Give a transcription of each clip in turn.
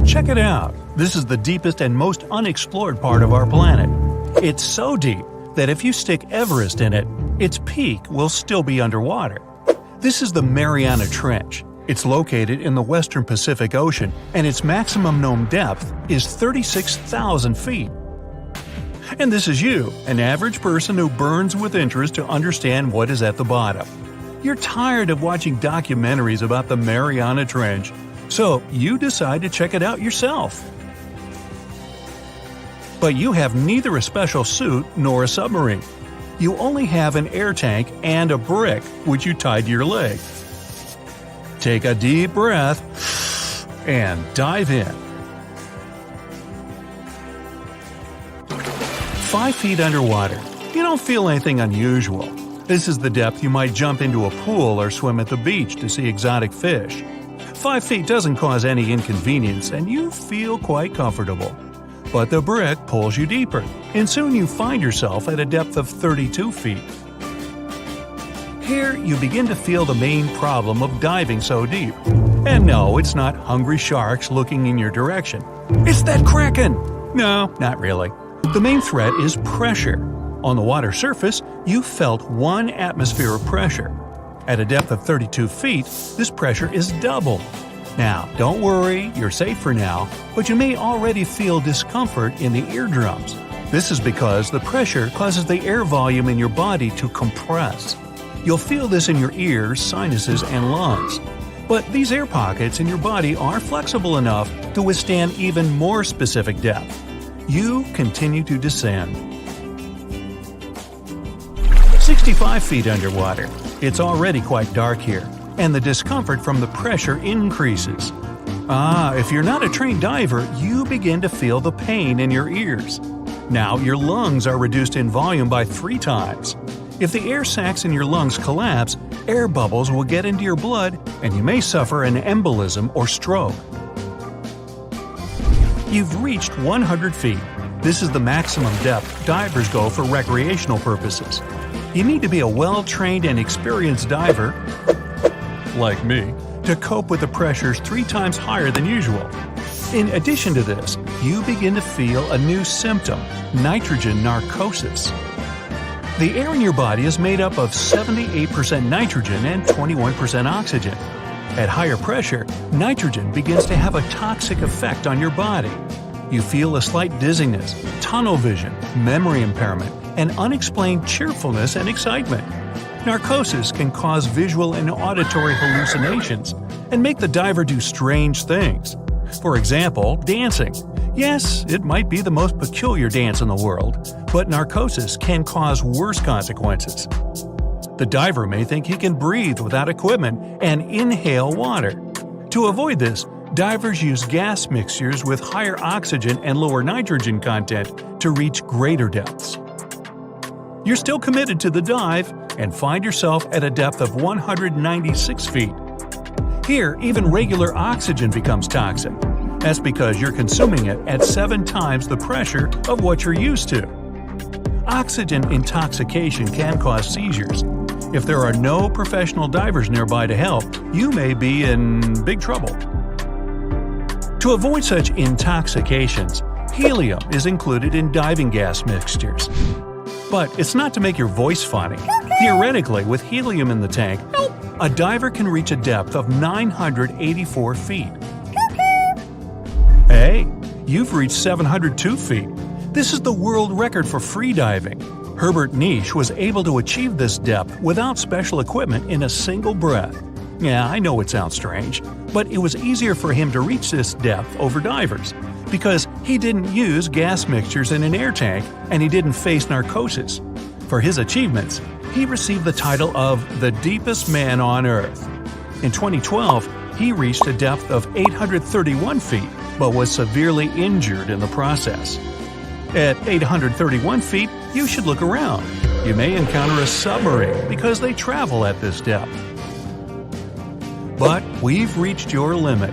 Check it out. This is the deepest and most unexplored part of our planet. It's so deep that if you stick Everest in it, its peak will still be underwater. This is the Mariana Trench. It's located in the western Pacific Ocean, and its maximum known depth is 36,000 feet. And this is you, an average person who burns with interest to understand what is at the bottom. You're tired of watching documentaries about the Mariana Trench, so you decide to check it out yourself. But you have neither a special suit nor a submarine. You only have an air tank and a brick which you tied to your leg. Take a deep breath and dive in. 5 feet underwater. You don't feel anything unusual. This is the depth you might jump into a pool or swim at the beach to see exotic fish. 5 feet doesn't cause any inconvenience and you feel quite comfortable. But the brick pulls you deeper, and soon you find yourself at a depth of 32 feet. Here, you begin to feel the main problem of diving so deep. And no, it's not hungry sharks looking in your direction. It's that kraken! No, not really. The main threat is pressure. On the water surface, you felt 1 atmosphere of pressure. At a depth of 32 feet, this pressure is double. Now, don't worry, you're safe for now, but you may already feel discomfort in the eardrums. This is because the pressure causes the air volume in your body to compress. You'll feel this in your ears, sinuses, and lungs. But these air pockets in your body are flexible enough to withstand even more specific depth. You continue to descend. 65 feet underwater. It's already quite dark here, and the discomfort from the pressure increases. If you're not a trained diver, you begin to feel the pain in your ears. Now your lungs are reduced in volume by 3 times. If the air sacs in your lungs collapse, air bubbles will get into your blood and you may suffer an embolism or stroke. You've reached 100 feet. This is the maximum depth divers go for recreational purposes. You need to be a well-trained and experienced diver, like me, to cope with the pressures 3 times higher than usual. In addition to this, you begin to feel a new symptom, nitrogen narcosis. The air in your body is made up of 78% nitrogen and 21% oxygen. At higher pressure, nitrogen begins to have a toxic effect on your body. You feel a slight dizziness, tunnel vision, memory impairment, and unexplained cheerfulness and excitement. Narcosis can cause visual and auditory hallucinations and make the diver do strange things. For example, dancing. Yes, it might be the most peculiar dance in the world, but narcosis can cause worse consequences. The diver may think he can breathe without equipment and inhale water. To avoid this, divers use gas mixtures with higher oxygen and lower nitrogen content to reach greater depths. You're still committed to the dive and find yourself at a depth of 196 feet. Here, even regular oxygen becomes toxic. That's because you're consuming it at 7 times the pressure of what you're used to. Oxygen intoxication can cause seizures. If there are no professional divers nearby to help, you may be in big trouble. To avoid such intoxications, helium is included in diving gas mixtures. But it's not to make your voice funny. Theoretically, with helium in the tank, a diver can reach a depth of 984 feet. Hey, you've reached 702 feet. This is the world record for free diving. Herbert Niche was able to achieve this depth without special equipment in a single breath. Yeah, I know it sounds strange, but it was easier for him to reach this depth over divers, because he didn't use gas mixtures in an air tank and he didn't face narcosis. For his achievements, he received the title of the deepest man on Earth. In 2012, he reached a depth of 831 feet, but was severely injured in the process. At 831 feet, you should look around. You may encounter a submarine because they travel at this depth. But we've reached your limit.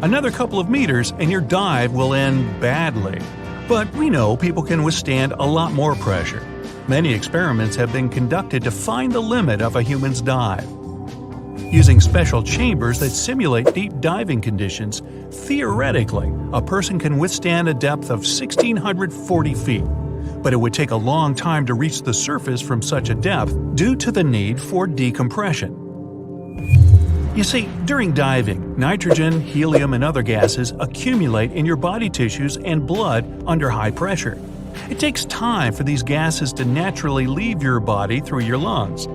Another couple of meters and your dive will end badly. But we know people can withstand a lot more pressure. Many experiments have been conducted to find the limit of a human's dive. Using special chambers that simulate deep diving conditions, theoretically, a person can withstand a depth of 1,640 feet. But it would take a long time to reach the surface from such a depth due to the need for decompression. You see, during diving, nitrogen, helium, and other gases accumulate in your body tissues and blood under high pressure. It takes time for these gases to naturally leave your body through your lungs.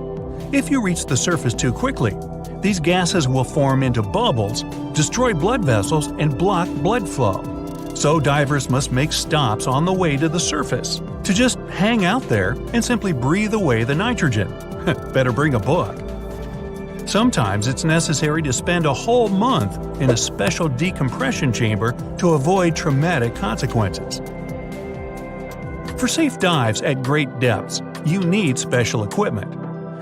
If you reach the surface too quickly, these gases will form into bubbles, destroy blood vessels, and block blood flow. So divers must make stops on the way to the surface to just hang out there and simply breathe away the nitrogen. Better bring a book. Sometimes it's necessary to spend a whole month in a special decompression chamber to avoid traumatic consequences. For safe dives at great depths, you need special equipment.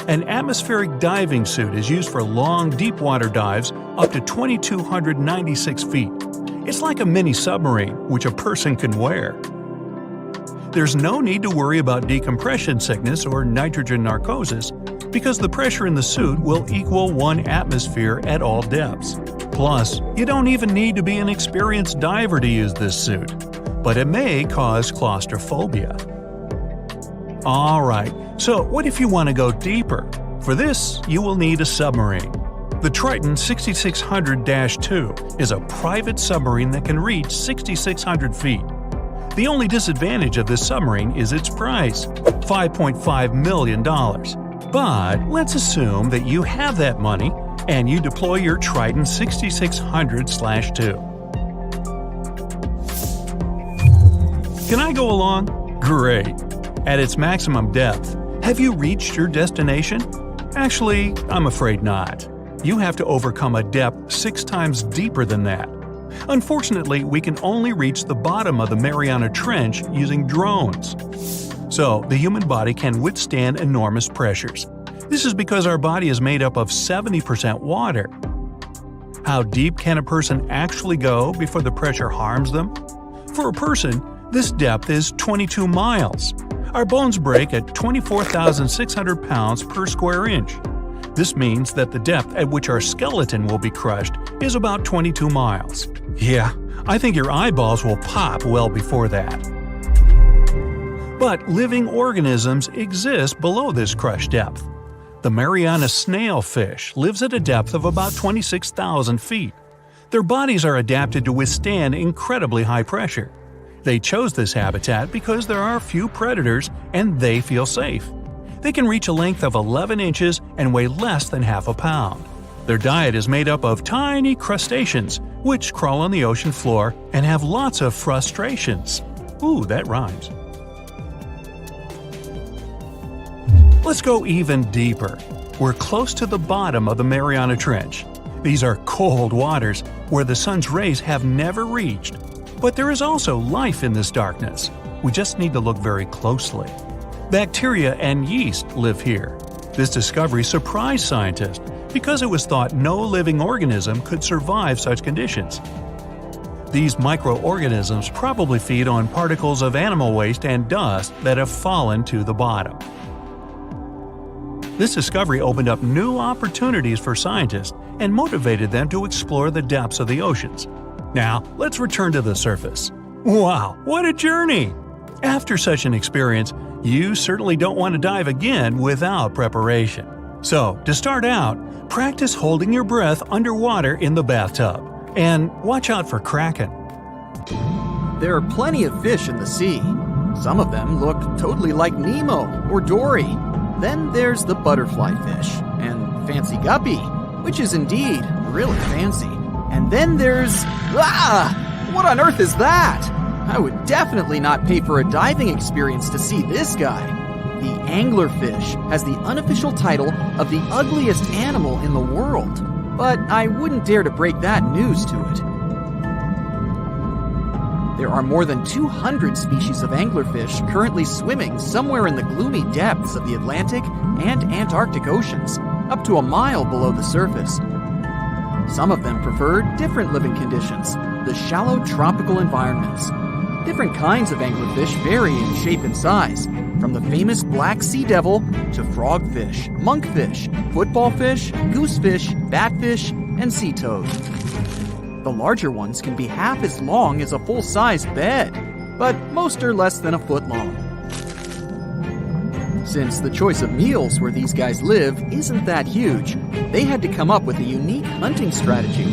An atmospheric diving suit is used for long, deep-water dives up to 2,296 feet. It's like a mini submarine, which a person can wear. There's no need to worry about decompression sickness or nitrogen narcosis because the pressure in the suit will equal 1 atmosphere at all depths. Plus, you don't even need to be an experienced diver to use this suit, but it may cause claustrophobia. Alright, so what if you want to go deeper? For this, you will need a submarine. The Triton 6600-2 is a private submarine that can reach 6,600 feet. The only disadvantage of this submarine is its price, $5.5 million. But let's assume that you have that money and you deploy your Triton 6600-2. Can I go along? Great. At its maximum depth, have you reached your destination? Actually, I'm afraid not. You have to overcome a depth 6 times deeper than that. Unfortunately, we can only reach the bottom of the Mariana Trench using drones. So, the human body can withstand enormous pressures. This is because our body is made up of 70% water. How deep can a person actually go before the pressure harms them? For a person, this depth is 22 miles. Our bones break at 24,600 pounds per square inch. This means that the depth at which our skeleton will be crushed is about 22 miles. Yeah, I think your eyeballs will pop well before that. But living organisms exist below this crush depth. The Mariana snailfish lives at a depth of about 26,000 feet. Their bodies are adapted to withstand incredibly high pressure. They chose this habitat because there are few predators and they feel safe. They can reach a length of 11 inches and weigh less than half a pound. Their diet is made up of tiny crustaceans, which crawl on the ocean floor and have lots of frustrations. Ooh, that rhymes. Let's go even deeper. We're close to the bottom of the Mariana Trench. These are cold waters where the sun's rays have never reached. But there is also life in this darkness. We just need to look very closely. Bacteria and yeast live here. This discovery surprised scientists because it was thought no living organism could survive such conditions. These microorganisms probably feed on particles of animal waste and dust that have fallen to the bottom. This discovery opened up new opportunities for scientists and motivated them to explore the depths of the oceans. Now, let's return to the surface. Wow, what a journey! After such an experience, you certainly don't want to dive again without preparation. So, to start out, practice holding your breath underwater in the bathtub. And watch out for kraken. There are plenty of fish in the sea. Some of them look totally like Nemo or Dory. Then there's the butterfly fish and fancy guppy, which is indeed really fancy. And then there's... What on earth is that? I would definitely not pay for a diving experience to see this guy. The anglerfish has the unofficial title of the ugliest animal in the world, but I wouldn't dare to break that news to it. There are more than 200 species of anglerfish currently swimming somewhere in the gloomy depths of the Atlantic and Antarctic Oceans, up to a mile below the surface. Some of them prefer different living conditions, the shallow tropical environments. Different kinds of anglerfish vary in shape and size, from the famous black sea devil to frogfish, monkfish, footballfish, goosefish, batfish, and sea toad. The larger ones can be half as long as a full-size bed, but most are less than a foot long. Since the choice of meals where these guys live isn't that huge, they had to come up with a unique hunting strategy.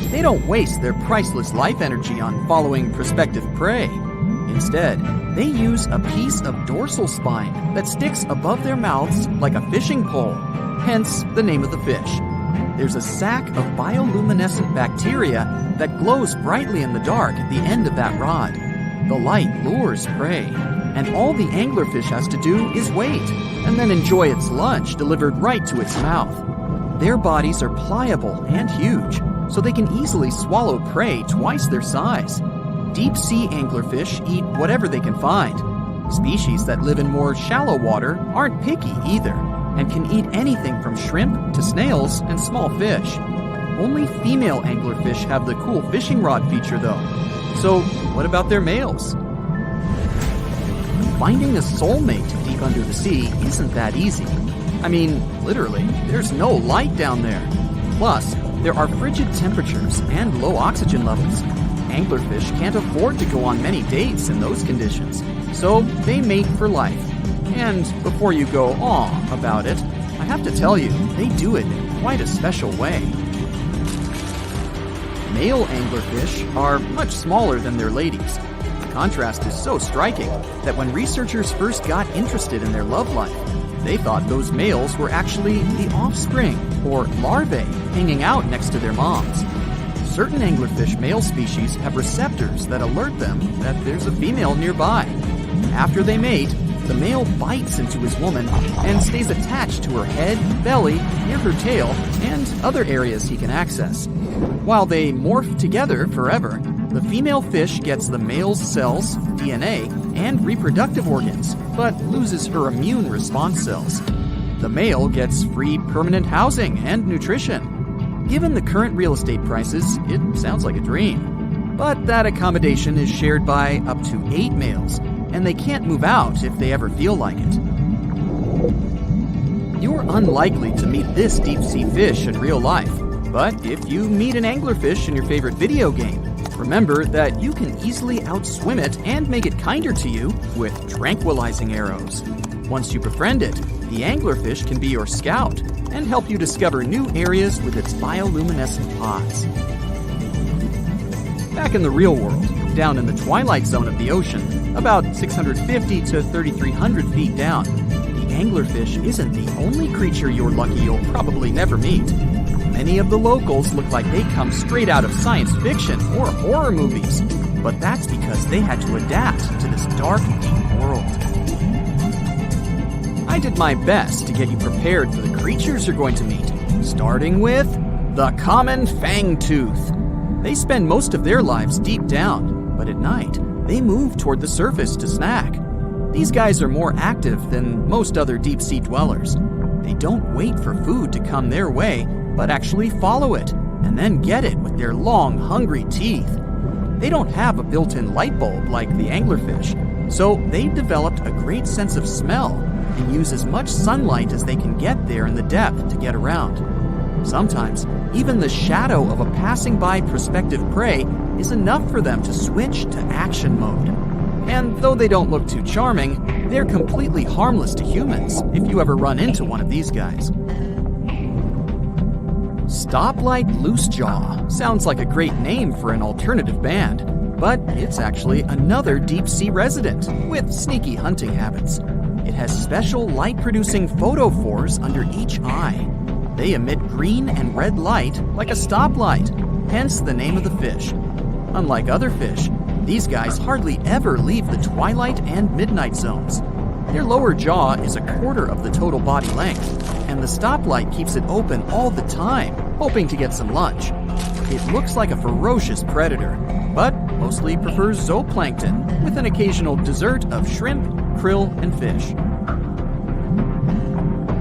They don't waste their priceless life energy on following prospective prey. Instead, they use a piece of dorsal spine that sticks above their mouths like a fishing pole, hence the name of the fish. There's a sac of bioluminescent bacteria that glows brightly in the dark at the end of that rod. The light lures prey, and all the anglerfish has to do is wait, and then enjoy its lunch delivered right to its mouth. Their bodies are pliable and huge, so they can easily swallow prey twice their size. Deep-sea anglerfish eat whatever they can find. Species that live in more shallow water aren't picky either, and can eat anything from shrimp to snails and small fish. Only female anglerfish have the cool fishing rod feature though. So what about their males? Finding a soulmate deep under the sea isn't that easy. I mean, literally, there's no light down there. Plus, there are frigid temperatures and low oxygen levels. Anglerfish can't afford to go on many dates in those conditions, so they mate for life. And before you go aw about it, I have to tell you, they do it in quite a special way. Male anglerfish are much smaller than their ladies. The contrast is so striking that when researchers first got interested in their love life, they thought those males were actually the offspring, or larvae, hanging out next to their moms. Certain anglerfish male species have receptors that alert them that there's a female nearby. After they mate, the male bites into his woman and stays attached to her head, belly, near her tail, and other areas he can access. While they morph together forever, the female fish gets the male's cells, DNA, and reproductive organs, but loses her immune response cells. The male gets free permanent housing and nutrition. Given the current real estate prices, it sounds like a dream. But that accommodation is shared by up to 8 males, and they can't move out if they ever feel like it. You're unlikely to meet this deep-sea fish in real life, but if you meet an anglerfish in your favorite video game, remember that you can easily outswim it and make it kinder to you with tranquilizing arrows. Once you befriend it, the anglerfish can be your scout and help you discover new areas with its bioluminescent pods. Back in the real world, down in the twilight zone of the ocean, about 650 to 3,300 feet down, the anglerfish isn't the only creature you're lucky you'll probably never meet. Many of the locals look like they come straight out of science fiction or horror movies, but that's because they had to adapt to this dark, deep world. I did my best to get you prepared for the creatures you're going to meet, starting with the common fangtooth. They spend most of their lives deep down, but at night, they move toward the surface to snack. These guys are more active than most other deep-sea dwellers. They don't wait for food to come their way, but actually follow it, and then get it with their long, hungry teeth. They don't have a built-in light bulb like the anglerfish, so they've developed a great sense of smell and use as much sunlight as they can get there in the depth to get around. Sometimes, even the shadow of a passing by prospective prey is enough for them to switch to action mode. And though they don't look too charming, they're completely harmless to humans if you ever run into one of these guys. Stoplight Loosejaw sounds like a great name for an alternative band, but it's actually another deep-sea resident with sneaky hunting habits. It has special light-producing photophores under each eye. They emit green and red light like a stoplight, hence the name of the fish. Unlike other fish, these guys hardly ever leave the twilight and midnight zones. Their lower jaw is a quarter of the total body length, and the stoplight keeps it open all the time, hoping to get some lunch. It looks like a ferocious predator, but mostly prefers zooplankton, with an occasional dessert of shrimp, krill, and fish.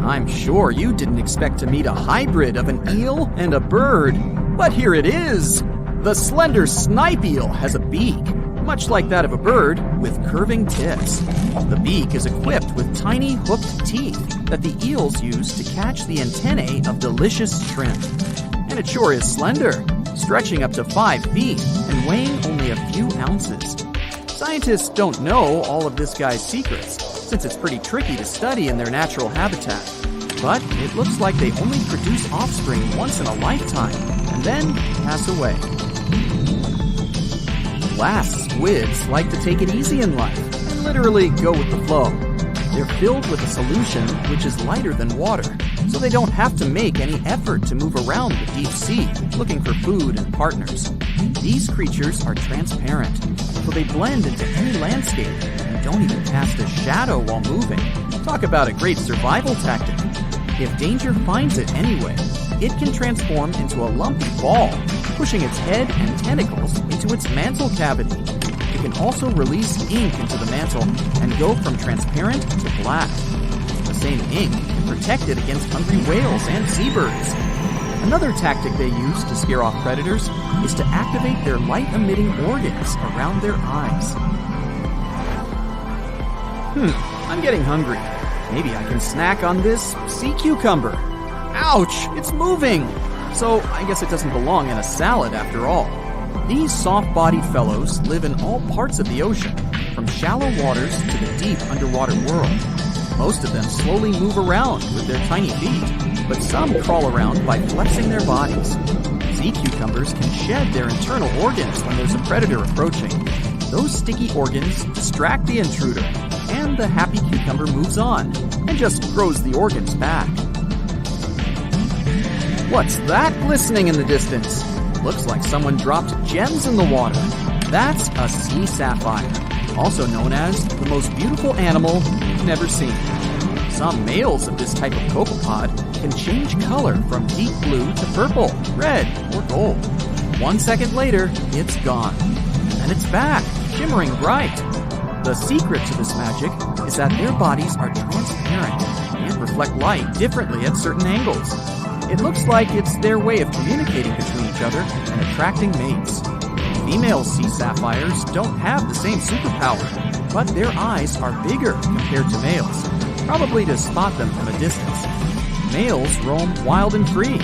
I'm sure you didn't expect to meet a hybrid of an eel and a bird, but here it is! The slender snipe eel has a beak, much like that of a bird, with curving tips. The beak is equipped with tiny hooked teeth that the eels use to catch the antennae of delicious shrimp. And it sure is slender. stretching up to 5 feet and weighing only a few ounces. Scientists don't know all of this guy's secrets, since it's pretty tricky to study in their natural habitat. But it looks like they only produce offspring once in a lifetime, and then pass away. Glass squids like to take it easy in life and literally go with the flow. They're filled with a solution which is lighter than water, so they don't have to make any effort to move around the deep sea looking for food and partners. These creatures are transparent, so they blend into any landscape and don't even cast a shadow while moving. Talk about a great survival tactic. If danger finds it anyway, it can transform into a lumpy ball, pushing its head and tentacles into its mantle cavity. It can also release ink into the mantle and go from transparent to black. The same ink can protect it against hungry whales and seabirds. Another tactic they use to scare off predators is to activate their light-emitting organs around their eyes. I'm getting hungry. Maybe I can snack on this sea cucumber. Ouch, it's moving! So I guess it doesn't belong in a salad after all. These soft-bodied fellows live in all parts of the ocean, from shallow waters to the deep underwater world. Most of them slowly move around with their tiny feet, but some crawl around by flexing their bodies. Sea cucumbers can shed their internal organs when there's a predator approaching. Those sticky organs distract the intruder, and the happy cucumber moves on and just throws the organs back. What's that glistening in the distance? Looks like someone dropped gems in the water. That's a sea sapphire, also known as the most beautiful animal you've never seen. Some males of this type of copepod can change color from deep blue to purple, red, or gold. 1 second later, it's gone. And it's back, shimmering bright. The secret to this magic is that their bodies are transparent and reflect light differently at certain angles. It looks like it's their way of communicating between each other and attracting mates. Female sea sapphires don't have the same superpower, but their eyes are bigger compared to males, probably to spot them from a distance. Males roam wild and free,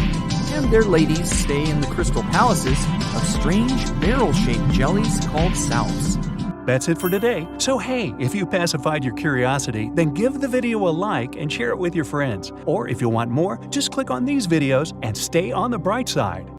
and their ladies stay in the crystal palaces of strange barrel-shaped jellies called salps. That's it for today. So hey, if you pacified your curiosity, then give the video a like and share it with your friends. Or if you want more, just click on these videos and stay on the bright side.